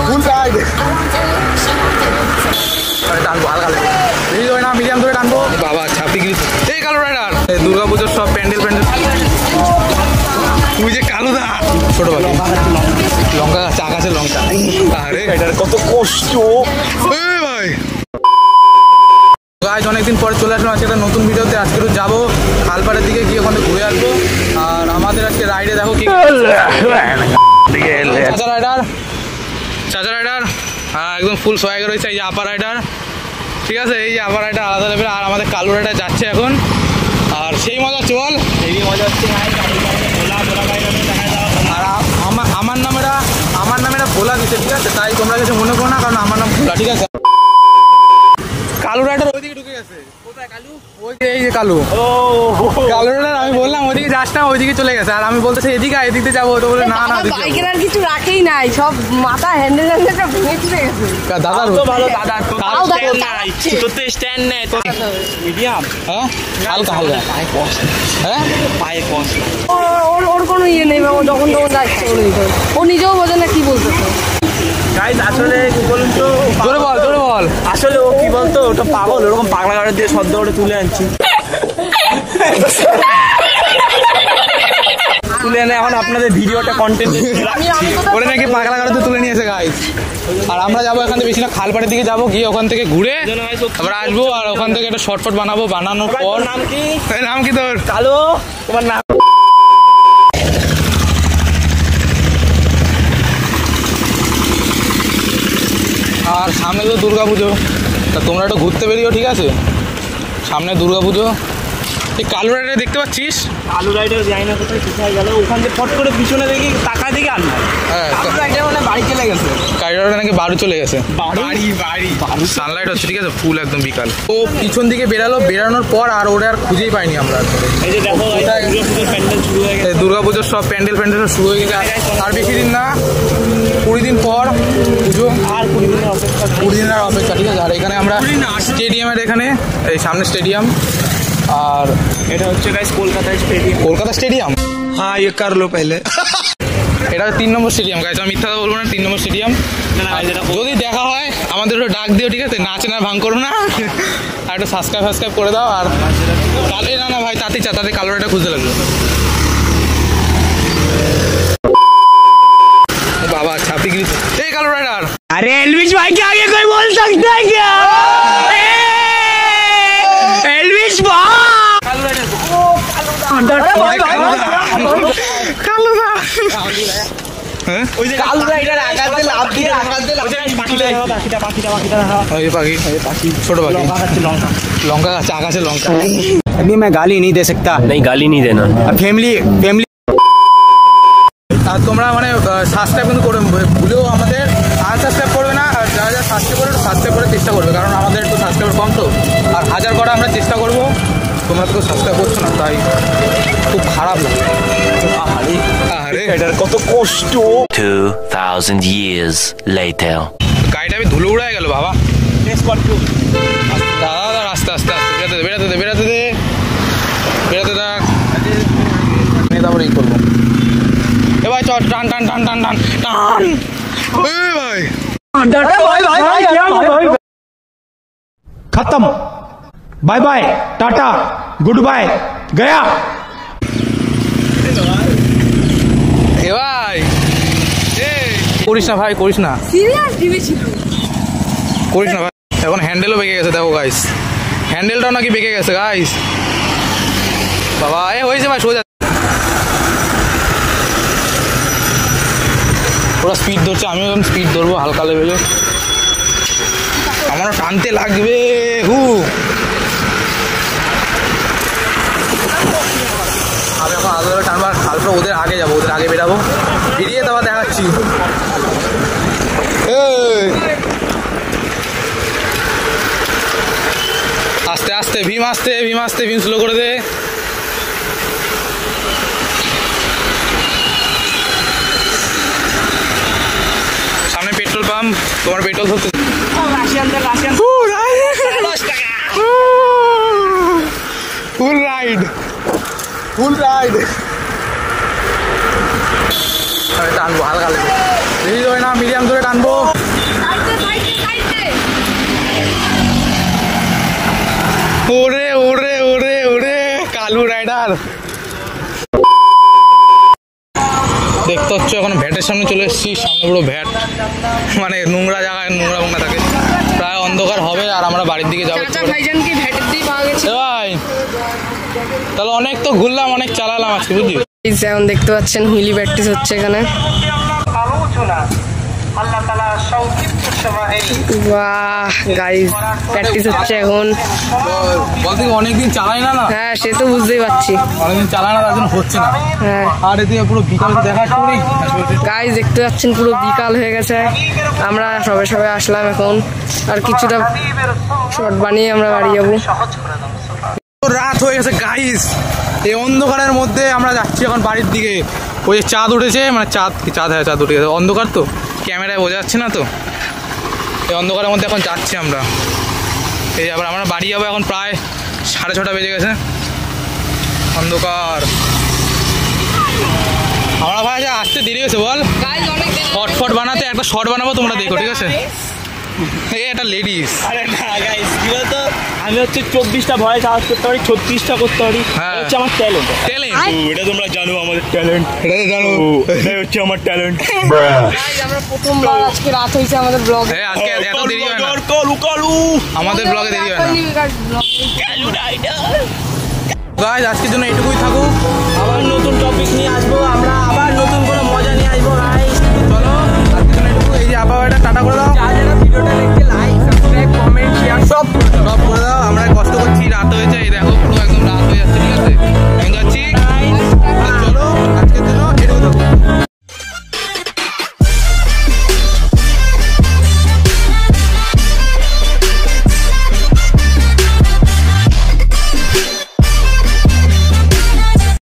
ফুল ride. টানবো হালকা না, মিডিয়াম ধরে টানবো। বাবা ছাপি গিয়েছে এই কালো রাইডার। দুর্গা পুজোর সব প্যান্ডেল তুই যে কালো দা ছোট ভাই লঙ্কা গাছ আকাশে লঙ্কা। আরে এটার কত কষ্ট ভাই। গাইজ অনেকদিন পরে চলে আসলাম আজকে একটা নতুন ভিডিওতে। আজকে একটু যাবো খালপাড়ের দিকে, গিয়ে ওখানে ঘুরে আসবো। আর আমাদের আজকে রাইডে দেখো কি চাচা রাইডার হ্যাঁ একদম ফুল সোয়াগে রয়েছে। এই যে আপার রাইডার, ঠিক আছে, এই যে আপার রাইডার আলাদা লেভেল। আর আমাদের কালো রাইডার যাচ্ছে এখন। আর সেই মজা হচ্ছে বল, এই মজা হচ্ছে। আর আমার নামেরা ভোলা দিচ্ছে, ঠিক আছে, তাই তোমরা কিছু মনে করো না, কারণ আমার নাম ভোলা, ঠিক আছে। কালু রাইডার ওইদিকে ঢুকে গেছে। কোথায় কালু? ওই যে এই যে কালু। কালু রাইডার আমি বললাম ওইদিকে যাস না, ওইদিকে চলে গেছে। আর আমি বলতেছি এদিকে এদিকে যাবো, তো বলে না না বাইকের আর কিছু রাখেই নাই, সব মাথা হ্যান্ডেল ভেঙে চলে গেছে। দাদা তো ভালো দাদা, তোর তো স্ট্যান্ড নেই, তো মিডিয়াম। হ্যাঁ হালকা হালকা পায়ে কষ, হ্যাঁ পায়ে কষ। ওর কোনো ইয়ে নেই, যখন তখন যাচ্ছে ও নিজেও বোঝে না কি বলতেছে। গাইস আসলে কি বলুন তো, জোরে বল। আসলে ও কি বলতো, ওটা পাগল, ওরকম পাগলা গাড়ি দিয়ে সদ্য ওটা তুলে আনছি, তুলে এনে এখন আপনাদের ভিডিওটা কন্টেন্ট ওরে নাকি পাগলা গাড়িতে তুলে নিয়েছে গাইস। আর আমরা যাবো এখান থেকে বেশি না, খালপাড়ের দিকে যাবো, গিয়ে ওখান থেকে ঘুরে আবার আসবো। আর ওখান থেকে একটা শর্টফট বানাবো, বানানোর পর নাম কি তোর? কালো। তোমার নাম? আর সামনে তো দুর্গা পুজো, তা তোমরা একটু ঘুরতে বেরিও, ঠিক আছে, সামনে দুর্গা পুজো। এই কালো রাইডার দেখতে পাচ্ছিস? কালো রাইডার যাই না কোথায়, কোথায় গেল, ওখান থেকে ফট করে পিছনে দেখি টাকা দিকে আর না। হ্যাঁ কালো রাইডার মানে বাড়ি চলে গেছে, কাইডারটা নাকি বাড়ি চলে গেছে। বাড়ি সানলাইট হচ্ছে, ঠিক আছে, ফুল একদম বিকাল। ও পিছন দিকে বেরানোর পর আর ওরা আর খুঁজেই পাইনি আমরা। এই যে দেখো প্যান্ডেল শুরু হয়ে গেছে, দুর্গাপুজোর সব প্যান্ডেল শুরু হয়ে গেছে। আর বেশি দিন না, 20 দিন পর পুজো। আর 20 দিনের অপেক্ষা, ঠিক আছে। আর এখানে আমরা স্টেডিয়ামের এখানে, এই সামনে স্টেডিয়াম। আর এটা হচ্ছে গাইস কলকাতা স্টেডিয়াম। হ্যাঁ ये कर लो पहले। এটা 3 নম্বর স্টেডিয়াম গাইস, আমি মিথ্যা বলবো না, 3 নম্বর স্টেডিয়াম। যদি দেখা হয় আমাদের একটু ডাক দিও, ঠিক আছে, নাচে না ভাঙ করো না। আর একটু সাবস্ক্রাইব করে দাও। আর তাহলে না ভাই, তাতে কালো রাইডার খুঁজতে লাগলো। बाबा छापी गिरी এই কালো রাইডার। अरे एल्विश भाई के आगे कोई बोल सकता है क्या? एल्विश भाई कालो राइडर, কালো দা হ্যাঁ ওই যে কালো রাইডার আকাশে লাফ দিয়ে পাখি ছোট পাখি লঙ্কা গাছ আকাশে লঙ্কা। अभी मैं गाली नहीं दे सकता। नहीं गाली नहीं देना। फैमिली আর তোমরা মানে সাবস্ক্রাইব কিন্তু করে ভুলেও আমাদের আনসাবস্ক্রাইব করবে না। আর যারা যারা সাবস্ক্রাইব করার চেষ্টা করবে, কারণ আমাদের একটু সাবস্ক্রাইবার কম তো। আর 1000 করা আমরা চেষ্টা করবো, তোমরা তো সাবস্ক্রাইব করছো না, তাই খুব খারাপ লাগে। আরে এটার কত কষ্ট। 2000 years later. গাড়িটা আমি ধুলো উড়ায় গেল বাবা। দাদা আস্তে আস্তে বেরাতে দে তারপরে এই করবো। এ ভাই চল, টান ভাই खत्म। Bye bye, tata, goodbye, गया। এ ভাই করিস না ভাই, করিস না, সিরিয়াস টিভি ছিল, করিস না ভাই। এখন হ্যান্ডেলও বেঁকে গেছে, দেখো গাইস, হ্যান্ডেলটাও নাকি বেঁকে গেছে গাইস। বাবা এ হয়েছে ভাই, সোজা। ওরা স্পিড ধরছে, আমিও যখন স্পিড ধরবো হালকা লেভেলে, আমারও টানতে লাগবে। আমি এখন আলাদা টানবো, আর খালটা ওদের আগে যাবো, ওদের আগে বেরাবো, বেরিয়ে তারপর দেখাচ্ছি। আস্তে আস্তে ভীম স্লো করে দে। সামনে পেট্রোল পাম্প, তোমার পেট্রোল ধরতে ফুল রাইড। টানবো হালকা লেগে, বেশি হয় না, মিডিয়াম ধরে টানবো। ওরে ওরে ওরে ওরে কালু রাইডার। দেখতে হচ্ছে এখন ভ্যাটের সামনে চলে এসেছি, সামনে পুরো ভ্যাট, মানে নোংরা জায়গায় নোংরা মোংরা থাকে, প্রায় অন্ধকার হবে আর আমরা বাড়ির দিকে যাবো। ভাইজানকে ভ্যাটের দিয়ে পাওয়া গেছে ভাই তাহলে অনেক তো ঘুরলাম, অনেক চালালাম আজকে, বুঝলি। যেমন দেখতে পাচ্ছেন হুইলি প্র্যাকটিস হচ্ছে এখানে। বাহ গাইস, প্র্যাকটিস হচ্ছে এখন। বলতে অনেকদিন চালাই না, হ্যাঁ সে তো বুঝতেই পারছি, অনেকদিন চালাই না, তার জন্য হচ্ছে না। হ্যাঁ আর এদিকে পুরো বিকাল দেখা করি। গাইস দেখতে পাচ্ছেন পুরো বিকাল হয়ে গেছে, আমরা সবাই সবাই আসলাম এখন, আর কিছুটা শর্ট বানিয়ে আমরা বাড়ি যাবো। রাত হয়ে গেছে গাইস, এই অন্ধকারের মধ্যে আমরা যাচ্ছি এখন বাড়ির দিকে। ওই যে চাঁদ উঠেছে, মানে চাঁদ হ্যাঁ চাঁদ উঠে গেছে, অন্ধকার তো ক্যামেরায় বোঝা যাচ্ছে না, তো এই অন্ধকারের মধ্যে এখন যাচ্ছি আমরা। এই আবার আমরা বাড়ি যাবো, এখন প্রায় 6:30 বেজে গেছে, অন্ধকার। আমরা ভাই আসতে দেরি হয়েছে বল, শর্ট বানাতে একটা শর্ট বানাবো, তোমরা দেখো ঠিক আছে। এই একটা লেডিস, আরে না গাইস, কি বলতো, আমি হচ্ছে 24টা ভয়েস আওয়াজ করতে পারি, 36টা করতে পারি, হ্যাঁ। এটা হচ্ছে আমার ট্যালেন্ট। ট্যালেন্ট, এটা তোমরা জানো আমাদের ট্যালেন্ট, এটা জানো, এটা হচ্ছে আমার ট্যালেন্ট। গাইস আমরা প্রথমবার আজকে রাত হয়েছে আমাদের ব্লগে। হ্যাঁ আজকে এত দেরি হয় না, কালু কালু আমাদের ব্লগে দেরি হয় না। গাইস আজকের জন্য এটুকুই থাকুক, আবার নতুন টপিক নিয়ে আসবো আমরা, আবার নতুন কোনো মজা নিয়ে আসবো।